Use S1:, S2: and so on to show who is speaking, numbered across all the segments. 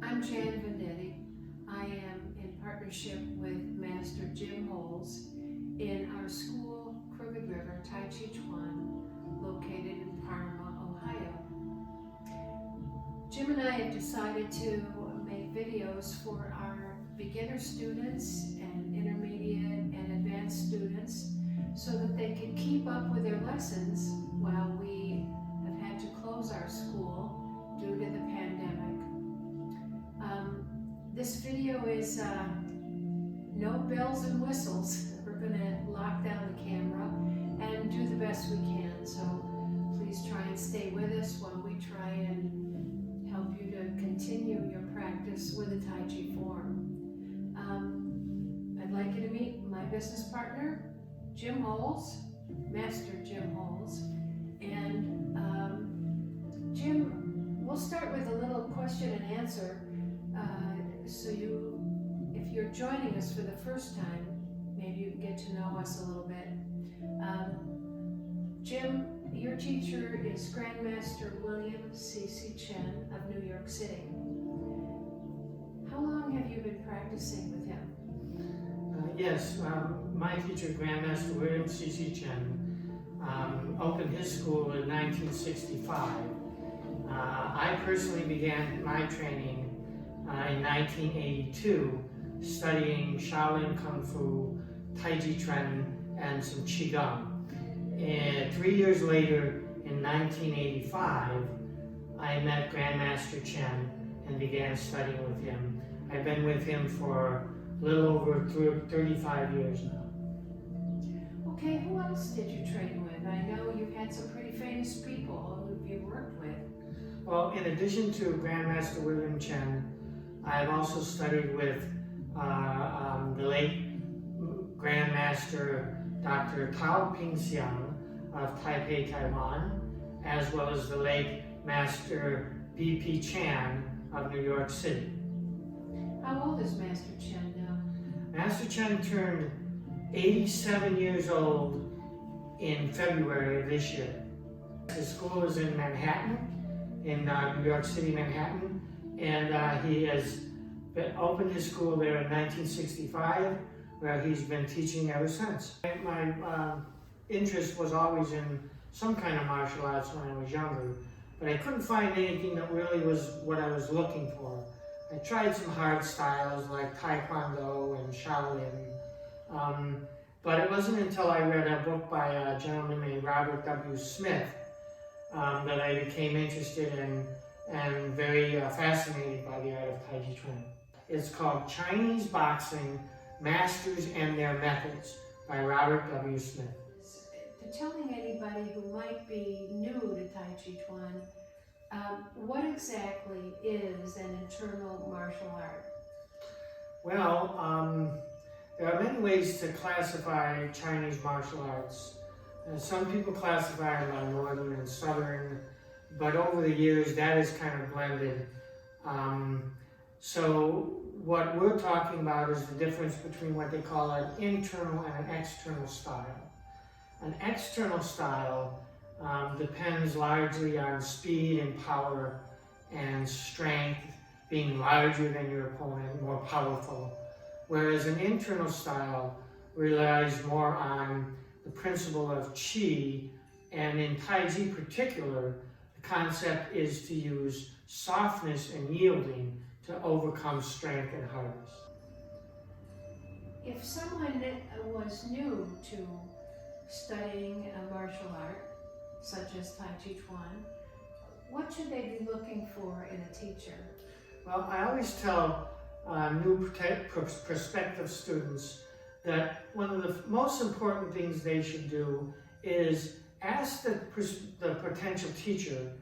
S1: I'm Venditti. I am in partnership with Master Jim Holz in our school, c.c.chen, located in Parma, Ohio. Jim and I have decided to make videos for our beginner students and intermediate and advanced students so that they can keep up with their lessons while we have had to close our school due to the pandemic. This video is no bells and whistles. We're going to lock down the camera and do the best we can. So please try and stay with us while we try and help you to continue your practice with the Tai Chi form. I'd like you to meet my business partner, Jim Holz, Master Jim Holz. And Jim, we'll start with a little question and answer. If you're joining us for the first time, maybe you can get to know us a little bit. Jim, your teacher is Grandmaster William C.C.Chen of New York City. How long have you been practicing with him?
S2: Yes, my teacher, Grandmaster William C.C.Chen, opened his school in 1965. I personally began my training in 1982, studying Shaolin Kung Fu, Tai Chi Chuan, and some QiGong. And 3 years later, in 1985, I met Grandmaster Chen and began studying with him. I've been with him for a little over 35 years now.
S1: Okay, who else did you train with? I know you've had some pretty famous people who you worked with.
S2: Well, in addition to Grandmaster William Chen, I've also studied with the late Grandmaster Dr. Tao Pingxiang of Taipei, Taiwan, as well as the late Master B.P. Chan of New York City.
S1: How old is Master Chen now?
S2: Master Chen turned 87 years old in February of this year. His school is in Manhattan, in New York City, Manhattan, and he has opened his school there in 1965, where he's been teaching ever since. My interest was always in some kind of martial arts when I was younger, but I couldn't find anything that really was what I was looking for. I tried some hard styles like Taekwondo and Shaolin, but it wasn't until I read a book by a gentleman named Robert W. Smith that I became interested in and very fascinated by the art of Tai Chi Chuan. It's called Chinese Boxing, Masters and Their Methods by Robert W. Smith.
S1: Telling anybody who might be new to Tai Chi Chuan, what exactly is an internal martial art?
S2: Well, there are many ways to classify Chinese martial arts. Some people classify them by northern and southern, but over the years that is kind of blended. So what we're talking about is the difference between what they call an internal and an external style. An external style depends largely on speed and power and strength, being larger than your opponent, more powerful. Whereas an internal style relies more on the principle of Qi, and in Tai Chi in particular, the concept is to use softness and yielding to overcome strength and hardness.
S1: If someone was new to studying a martial art, such as Tai Chi Chuan, what should they be looking for in a teacher?
S2: Well, I always tell new prospective students that one of the most important things they should do is ask the potential teacher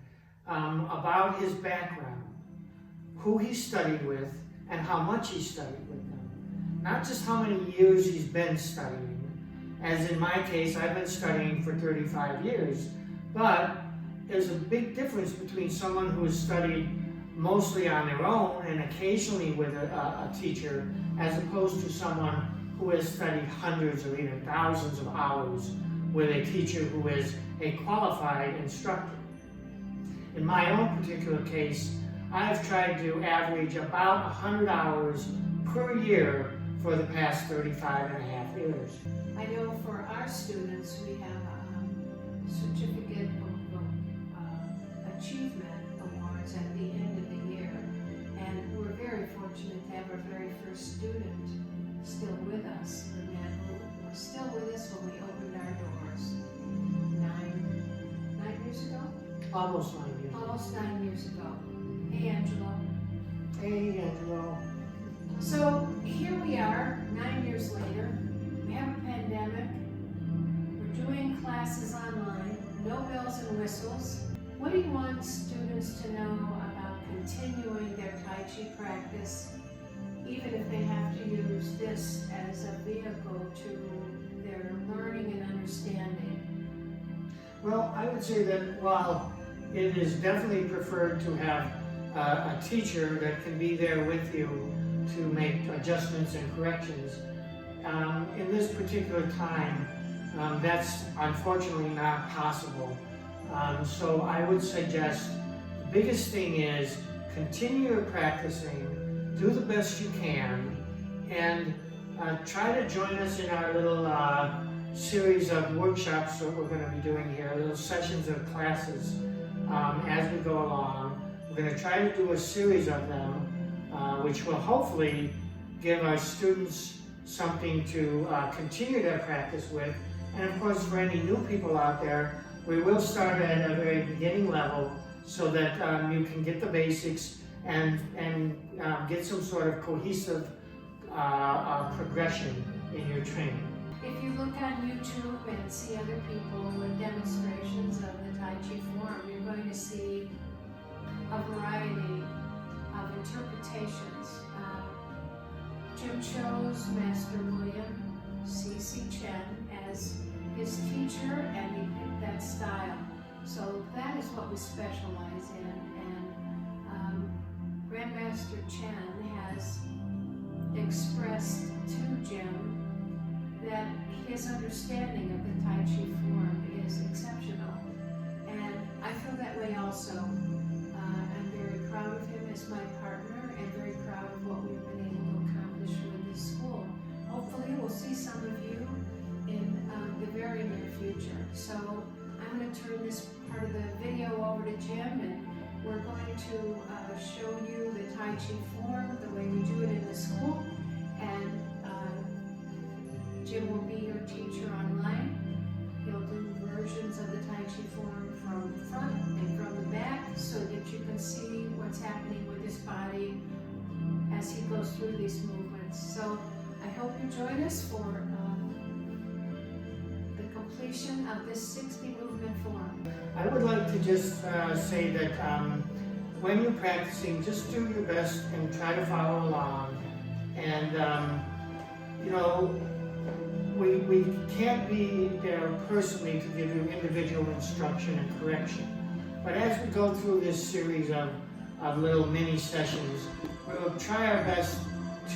S2: about his background, who he studied with, and how much he studied with them. Not just how many years he's been studying. As in my case, I've been studying for 35 years, but there's a big difference between someone who has studied mostly on their own and occasionally with a teacher, as opposed to someone who has studied hundreds or even thousands of hours with a teacher who is a qualified instructor. In my own particular case, I've tried to average about 100 hours per year for the past 35 and a half years.
S1: I know for our students, we have a certificate of achievement awards at the end of the year. And we're very fortunate to have our very first student still with us, the man who was still with us when we opened our doors 9 years ago?
S2: Almost 9 years.
S1: Almost 9 years ago. Hey, Angelo.
S2: Hey, Angelo.
S1: So here we are, 9 years later. We have a pandemic. We're doing classes online. No bells and whistles. What do you want students to know about continuing their Tai Chi practice, even if they have to use this as a vehicle to their learning and understanding?
S2: Well, I would say that while it is definitely preferred to have a teacher that can be there with you to make adjustments and corrections, in this particular time, that's unfortunately not possible. So I would suggest the biggest thing is continue your practicing, do the best you can, and try to join us in our little series of workshops that we're going to be doing here, little sessions of classes as we go along. We're going to try to do a series of them, which will hopefully give our students something to continue their practice with. And of course, for any new people out there, we will start at a very beginning level so that you can get the basics and get some sort of cohesive progression in your training.
S1: If you look on YouTube and see other people with demonstrations of the Tai Chi form, you're going to see a variety of interpretations. Jim chose Master William C.C.Chen as his teacher, and he picked that style. So that is what we specialize in. And Grandmaster Chen has expressed to Jim that his understanding of the Tai Chi form is exceptional. And I feel that way also. I'm very proud of him as my partner and very proud of what we've been able to accomplish with this school. Hopefully we'll see some of you in the very near future. So I'm going to turn this part of the video over to Jim, and we're going to show you the Tai Chi form, the way we do it in the school. And Jim will be your teacher online. He'll do versions of the Tai Chi form from the front and from the back so that you can see what's happening with his body as he goes through these movements. So I hope you join us for the completion of this 60 movement form.
S2: I would like to just say that when you're practicing, just do your best and try to follow along. And you know, we can't be there personally to give you individual instruction and correction. But as we go through this series of little mini sessions, we'll try our best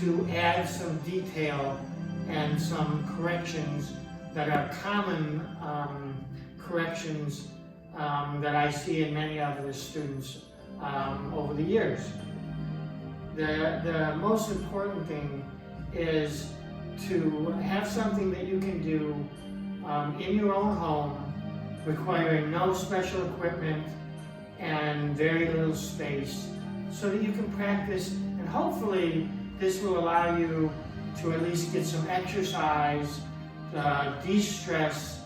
S2: to add some detail and some corrections that are common corrections that I see in many of the students over the years. The most important thing is to have something that you can do in your own home, requiring no special equipment and very little space, so that you can practice, and hopefully this will allow you to at least get some exercise, de-stress,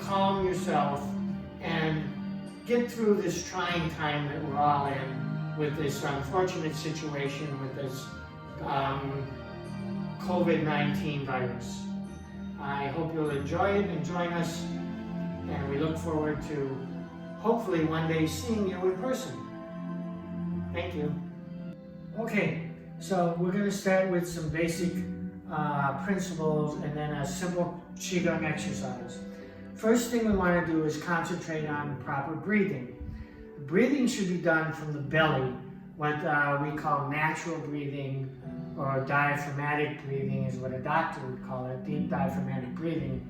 S2: calm yourself, and get through this trying time that we're all in with this unfortunate situation with this COVID-19 virus. I hope you'll enjoy it and join us, and we look forward to hopefully one day seeing you in person. Thank you. Okay, so we're going to start with some basic principles and then a simple QiGong exercise. first thing we want to do is concentrate on proper breathing. Breathing should be done from the belly, what we call natural breathing, or diaphragmatic breathing is what a doctor would call it, deep diaphragmatic breathing.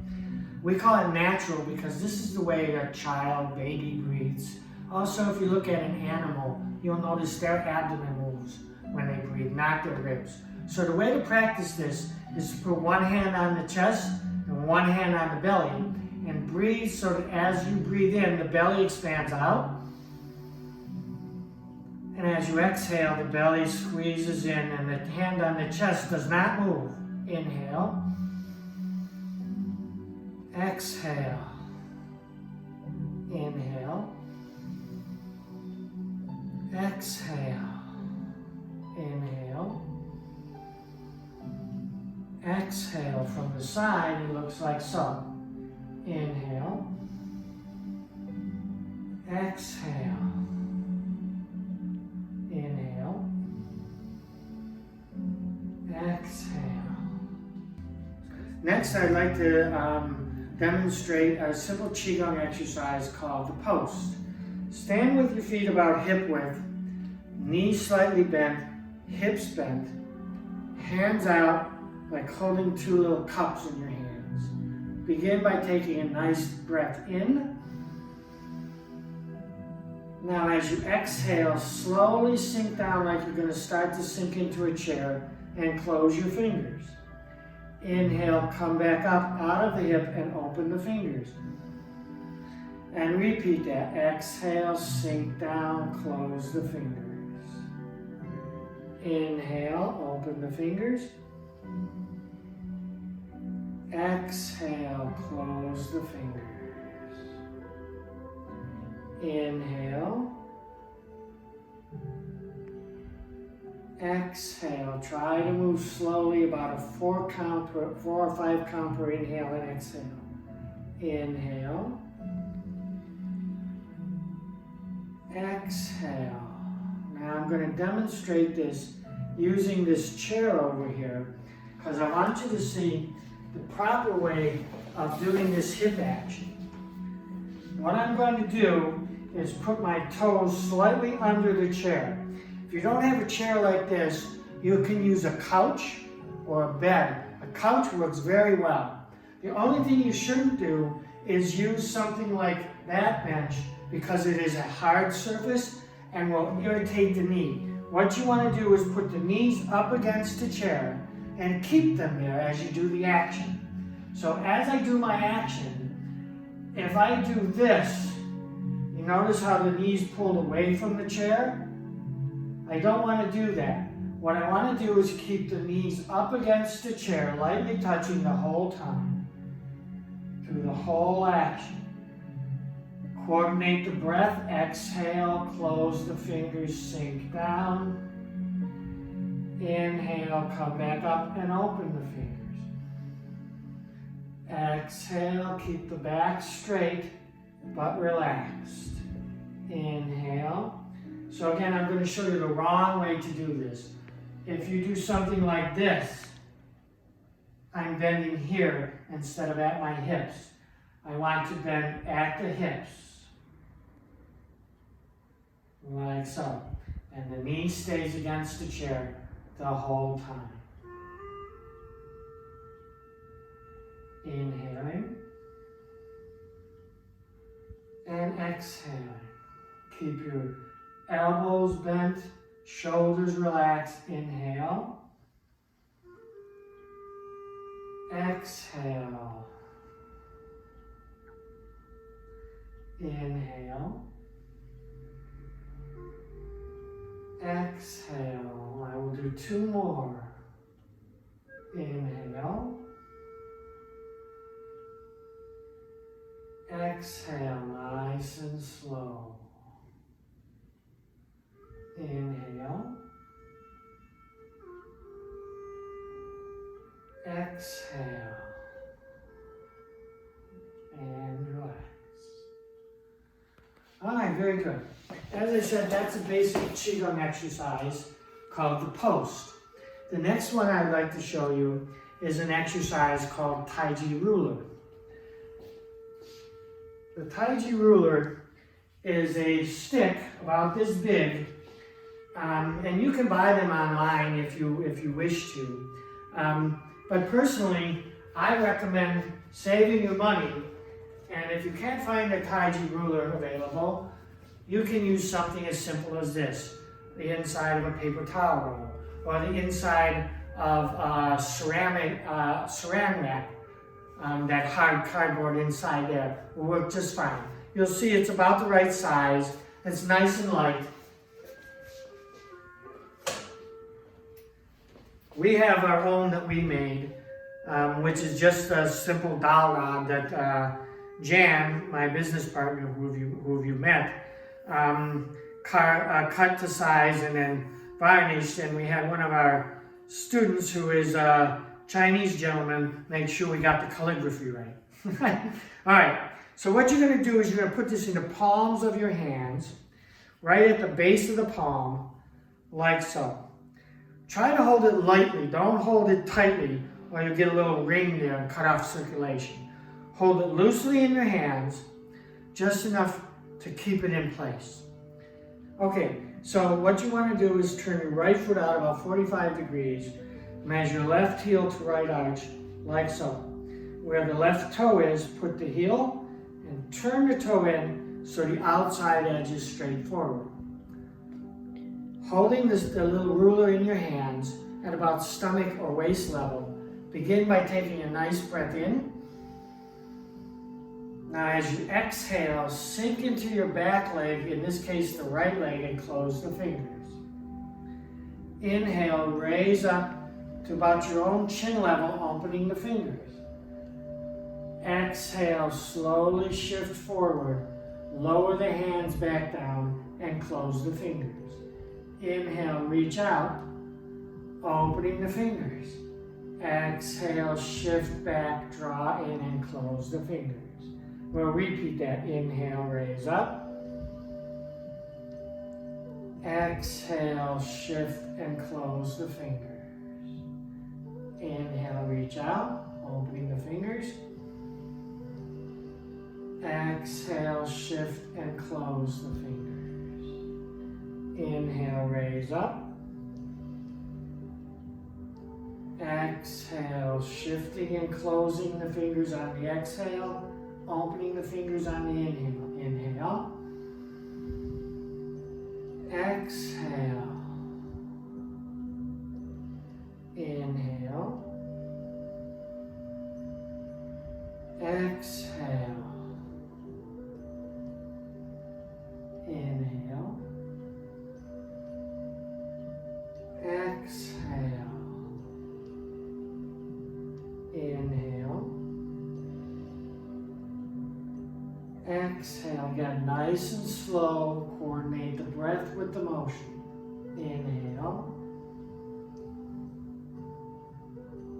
S2: We call it natural because this is the way a child, baby breathes. Also, if you look at an animal, you'll notice their abdomen moves when they breathe, not their ribs. So the way to practice this is to put one hand on the chest and one hand on the belly and breathe so that as you breathe in, the belly expands out. And as you exhale, the belly squeezes in and the hand on the chest does not move. Inhale. Exhale. Inhale. Exhale. Inhale. Exhale from the side, it looks like so. Inhale. Exhale. Inhale. Exhale. Next, I'd like to demonstrate a simple QiGong exercise called the post. Stand with your feet about hip width, knees slightly bent, hips bent, hands out like holding two little cups in your hands. Begin by taking a nice breath in. Now as you exhale, slowly sink down like you're going to start to sink into a chair and close your fingers. Inhale, come back up out of the hip and open the fingers. And repeat that. Exhale, sink down, close the fingers. Inhale, open the fingers. Exhale, close the fingers. Inhale. Exhale. Try to move slowly, about a 4 or 5 count per inhale and exhale. Inhale. Exhale. Now I'm going to demonstrate this using this chair over here because I want you to see the proper way of doing this hip action. What I'm going to do is put my toes slightly under the chair. If you don't have a chair like this, you can use a couch or a bed. A couch works very well. The only thing you shouldn't do is use something like that bench because it is a hard surface and will irritate the knee. What you want to do is put the knees up against the chair and keep them there as you do the action. So as I do my action, if I do this, you notice how the knees pulled away from the chair? I don't want to do that. What I want to do is keep the knees up against the chair, lightly touching the whole time, through the whole action. Coordinate the breath, exhale, close the fingers, sink down. Inhale, come back up and open the fingers. Exhale, keep the back straight but relaxed. Inhale. So again, I'm going to show you the wrong way to do this. If you do something like this, I'm bending here instead of at my hips. I want to bend at the hips. Like so. And the knee stays against the chair the whole time. Inhaling. And exhaling. Keep your elbows bent, shoulders relaxed. Inhale. Exhale. Inhale. Exhale. I will do 2 more. Inhale. Exhale, nice and slow. Inhale. Exhale. And relax. All right, very good. As I said, that's a basic QiGong exercise called the post. The next one I'd like to show you is an exercise called Taiji ruler. The taiji ruler is a stick about this big, and you can buy them online if you wish to. But personally, I recommend saving your money, and if you can't find a taiji ruler available, you can use something as simple as this, the inside of a paper towel roll, or the inside of saran wrap. That hard cardboard inside there will work just fine. You'll see it's about the right size. It's nice and light. We have our own that we made, which is just a simple dowel rod that Jan, my business partner, who have you met, cut to size and then varnished. And we had one of our students who is a Chinese gentleman make sure we got the calligraphy right. All right, so what you're going to do is you're going to put this in the palms of your hands, right at the base of the palm, like so. Try to hold it lightly, don't hold it tightly, or you'll get a little ring there and cut off circulation. Hold it loosely in your hands, just enough to keep it in place. Okay, so what you want to do is turn your right foot out about 45 degrees, measure left heel to right arch, like so. Where the left toe is, put the heel and turn the toe in so the outside edge is straight forward. Holding the little ruler in your hands at about stomach or waist level, begin by taking a nice breath in. Now as you exhale, sink into your back leg, in this case the right leg, and close the fingers. Inhale, raise up to about your own chin level, opening the fingers. Exhale, slowly shift forward, lower the hands back down, and close the fingers. Inhale, reach out, opening the fingers. Exhale, shift back, draw in, and close the fingers. We'll repeat that. Inhale, raise up. Exhale, shift, and close the fingers. Inhale, reach out, opening the fingers. Exhale, shift, and close the fingers. Inhale, raise up. Exhale, shifting and closing the fingers on the exhale, opening the fingers on the inhale. Inhale. Exhale. Inhale. Exhale. Inhale. Exhale. Inhale. Exhale. Again, nice and slow. Coordinate the breath with the motion. Inhale.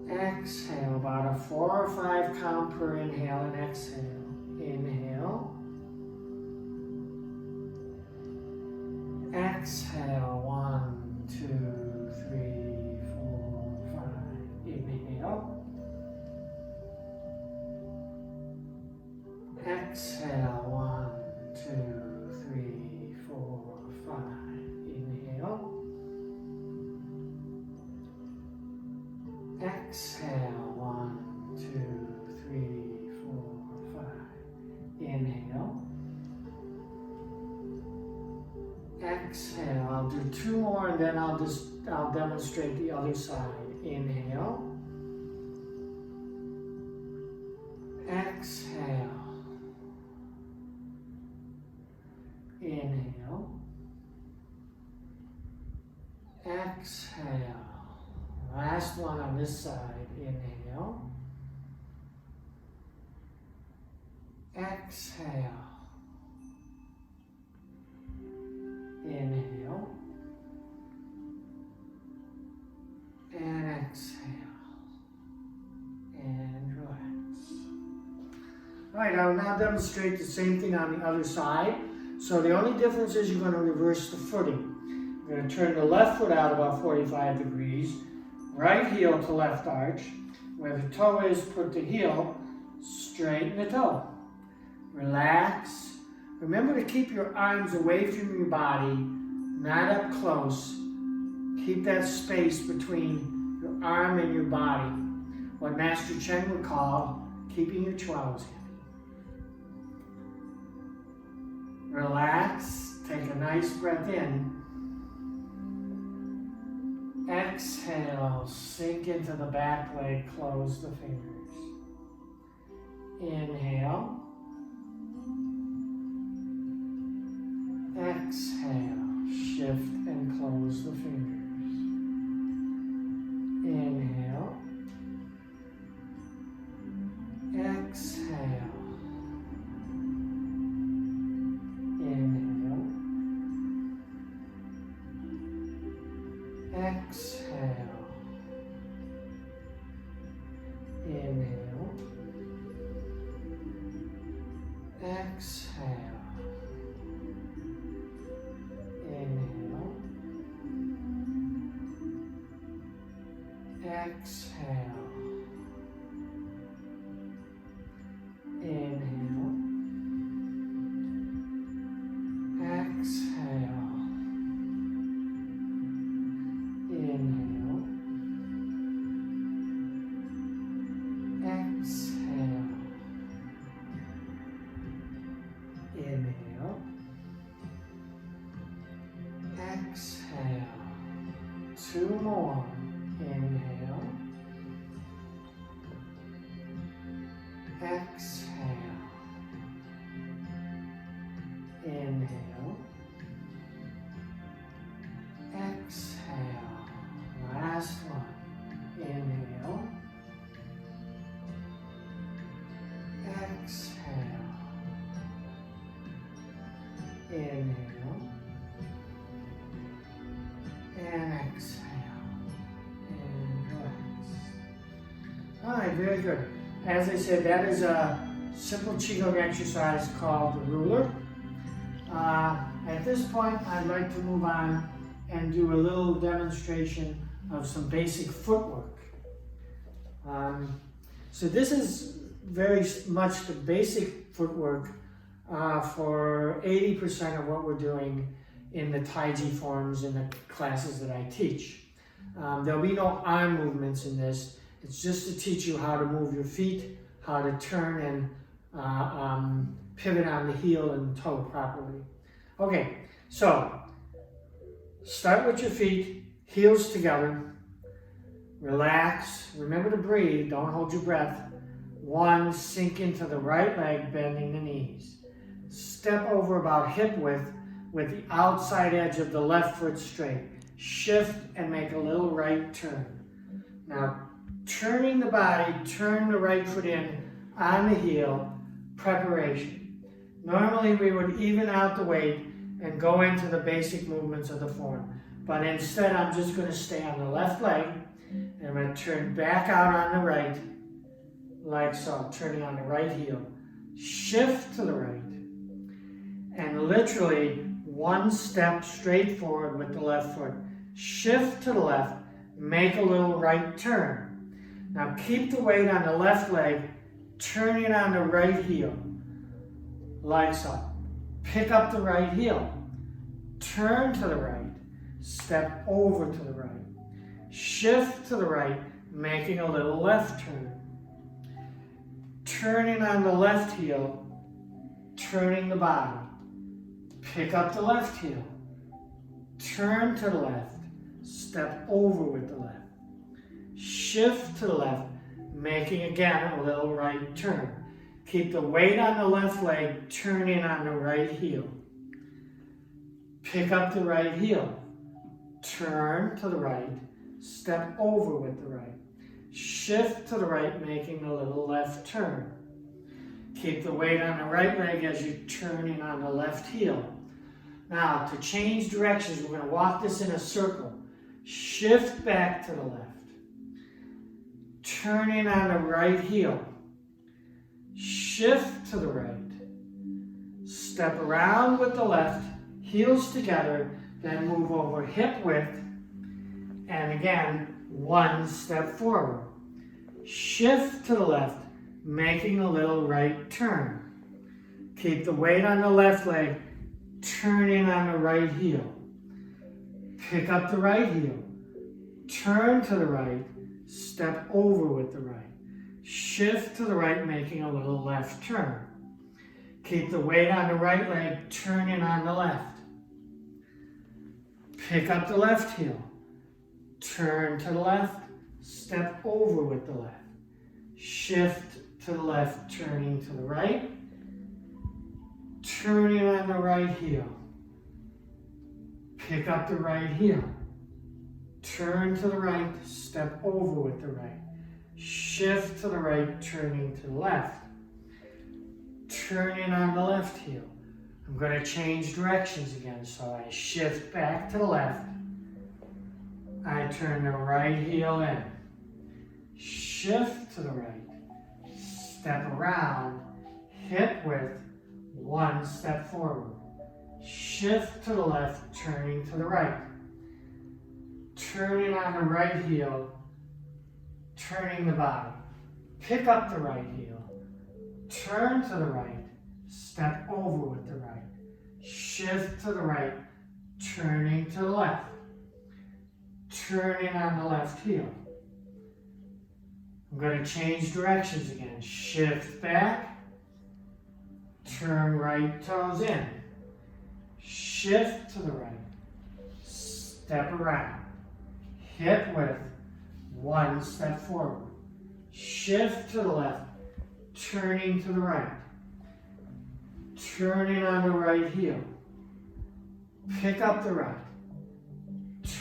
S2: Exhale. About a 4 or 5 count per inhale and exhale. Inhale. Exhale. 1, 2, 3, 4, 5. Inhale. Exhale. 1, 2, 3, 4, 5. Inhale. Exhale. 1, 2, 3, 4, 5. Inhale. Exhale. I'll do 2 more and then I'll demonstrate the other side. Inhale. Exhale. Inhale. Exhale. Last one on this side. Inhale. Exhale. Inhale. And exhale. And relax. All right, I'll now demonstrate the same thing on the other side. So the only difference is you're going to reverse the footing. You're going to turn the left foot out about 45 degrees. Right heel to left arch. Where the toe is, put the heel, straighten the toe. Relax. Remember to keep your arms away from your body, not up close. Keep that space between your arm and your body. What Master Chen would call keeping your toes in. Relax. Take a nice breath in. Exhale. Sink into the back leg. Close the fingers. Inhale. Exhale. Shift and close the fingers. Inhale. Exhale. Inhale. Exhale. Inhale. Exhale. Inhale. Exhale. Inhale. Exhale. Inhale. Exhale. Inhale. Exhale. Two more. Inhale. Exhale. Inhale. Exhale. Last one. Inhale. Exhale. Inhale. And exhale. And relax. All right, very good. As I said, that is a simple QiGong exercise called the ruler. At this point, I'd like to move on and do a little demonstration of some basic footwork. So this is very much the basic footwork for 80% of what we're doing in the Taiji forms in the classes that I teach. There'll be no arm movements in this. It's just to teach you how to move your feet, how to turn and pivot on the heel and toe properly. Okay, so start with your feet, heels together. Relax. Remember to breathe. Don't hold your breath. One, sink into the right leg, bending the knees. Step over about hip width with the outside edge of the left foot straight. Shift and make a little right turn. Now, turning the body, turn the right foot in on the heel, preparation. Normally we would even out the weight and go into the basic movements of the form. But instead I'm just going to stay on the left leg and I'm going to turn back out on the right, like so, turning on the right heel. Shift to the right and literally one step straight forward with the left foot. Shift to the left, make a little right turn. Now keep the weight on the left leg, turning on the right heel, like so. Pick up the right heel, turn to the right, step over to the right, shift to the right, making a little left turn. Turning on the left heel, turning the body. Pick up the left heel, turn to the left, step over with the left. Shift to the left, making again a little right turn. Keep the weight on the left leg, turning on the right heel. Pick up the right heel, turn to the right, step over with the right. Shift to the right, making a little left turn. Keep the weight on the right leg as you're turning on the left heel. Now, to change directions, we're going to walk this in a circle. Shift back to the left. Turning on the right heel. Shift to the right. Step around with the left, heels together, then move over hip width. And again, one step forward. Shift to the left, making a little right turn. Keep the weight on the left leg, turn in on the right heel. Pick up the right heel, turn to the right, step over with the right. Shift to the right, making a little left turn. Keep the weight on the right leg, turn in on the left. Pick up the left heel, turn to the left, step over with the left. Shift to the left, turning to the right. Turn in on the right heel. Pick up the right heel. Turn to the right, step over with the right. Shift to the right, turning to the left. Turn in on the left heel. I'm going to change directions again, so I shift back to the left. I turn the right heel in. Shift to the right. Step around, hip width, one step forward. Shift to the left, turning to the right. Turning on the right heel, turning the body. Pick up the right heel, turn to the right, step over with the right. Shift to the right, turning to the left. Turning on the left heel. I'm going to change directions again. Shift back, turn right toes in. Shift to the right, step around, hip width, one step forward. Shift to the left, turning to the right. Turning on the right heel. Pick up the right,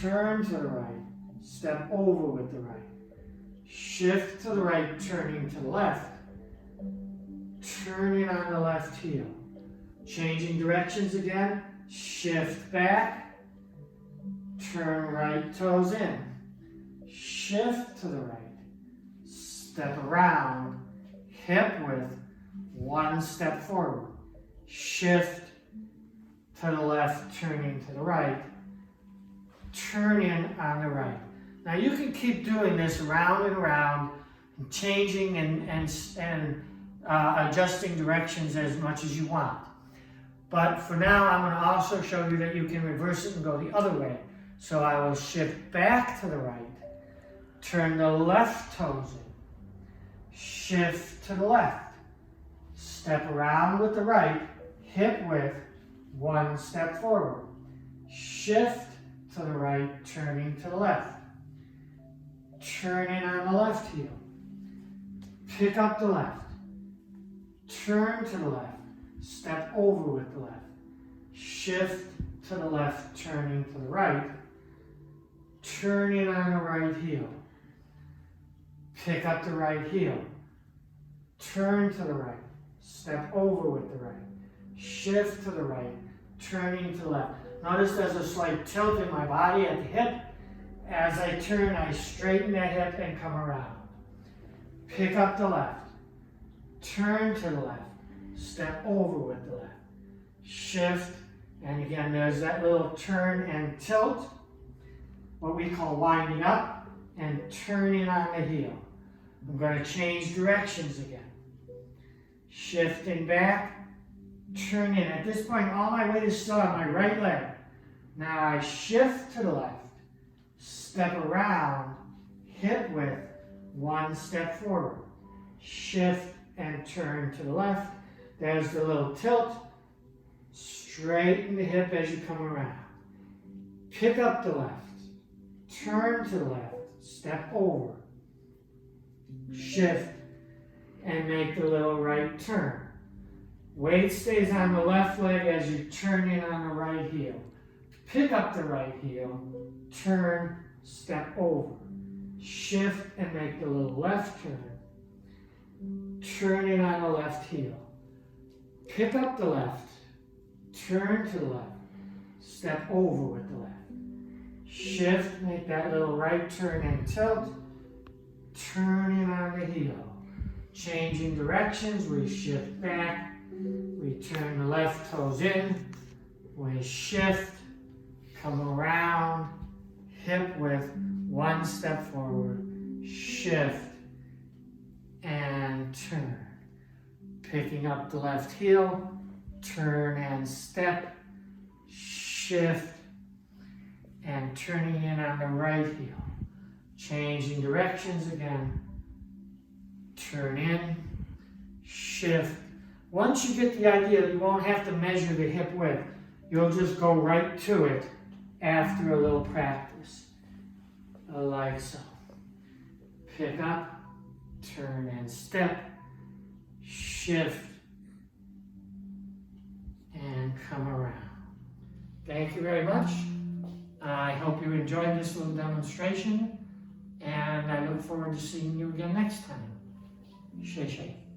S2: turn to the right, step over with the right. Shift to the right, turning to the left. Turning on the left heel. Changing directions again. Shift back. Turn right toes in. Shift to the right. Step around. Hip width. One step forward. Shift to the left, turning to the right. Turn in on the right. Now you can keep doing this round and around, and changing and adjusting directions as much as you want. But for now, I'm going to also show you that you can reverse it and go the other way. So I will shift back to the right, turn the left toes in, shift to the left, step around with the right, hip width, one step forward, shift to the right, turning to the left, turn in on the left heel, pick up the left, turn to the left, step over with the left, shift to the left, turning to the right, turn in on the right heel, pick up the right heel, turn to the right, step over with the right, shift to the right, turning to the left. Notice there's a slight tilt in my body at the hip. As I turn, I straighten that hip and come around. Pick up the left, turn to the left, step over with the left, shift, and again there's that little turn and tilt, what we call winding up, and turning on the heel. I'm going to change directions again. Shifting back, turn in. At this point, all my weight is still on my right leg. Now I shift to the left, step around, hip width, one step forward, shift and turn to the left. There's the little tilt. Straighten the hip as you come around. Pick up the left, turn to the left, step over, shift, and make the little right turn. Weight stays on the left leg as you turn in on the right heel. Pick up the right heel, turn, step over, shift, and make the little left turn. Turn in on the left heel. Pick up the left, turn to the left, step over with the left. Shift, make that little right turn and tilt, turn in on the heel. Changing directions, we shift back, we turn the left toes in, we shift, come around, hip width, one step forward, shift, and turn. Picking up the left heel, turn and step, shift, and turning in on the right heel. Changing directions again. Turn in, shift. Once you get the idea, you won't have to measure the hip width. You'll just go right to it after a little practice. Like so. Pick up, turn and step, shift, and come around. Thank you very much. I hope you enjoyed this little demonstration, and I look forward to seeing you again next time. C.c.chen.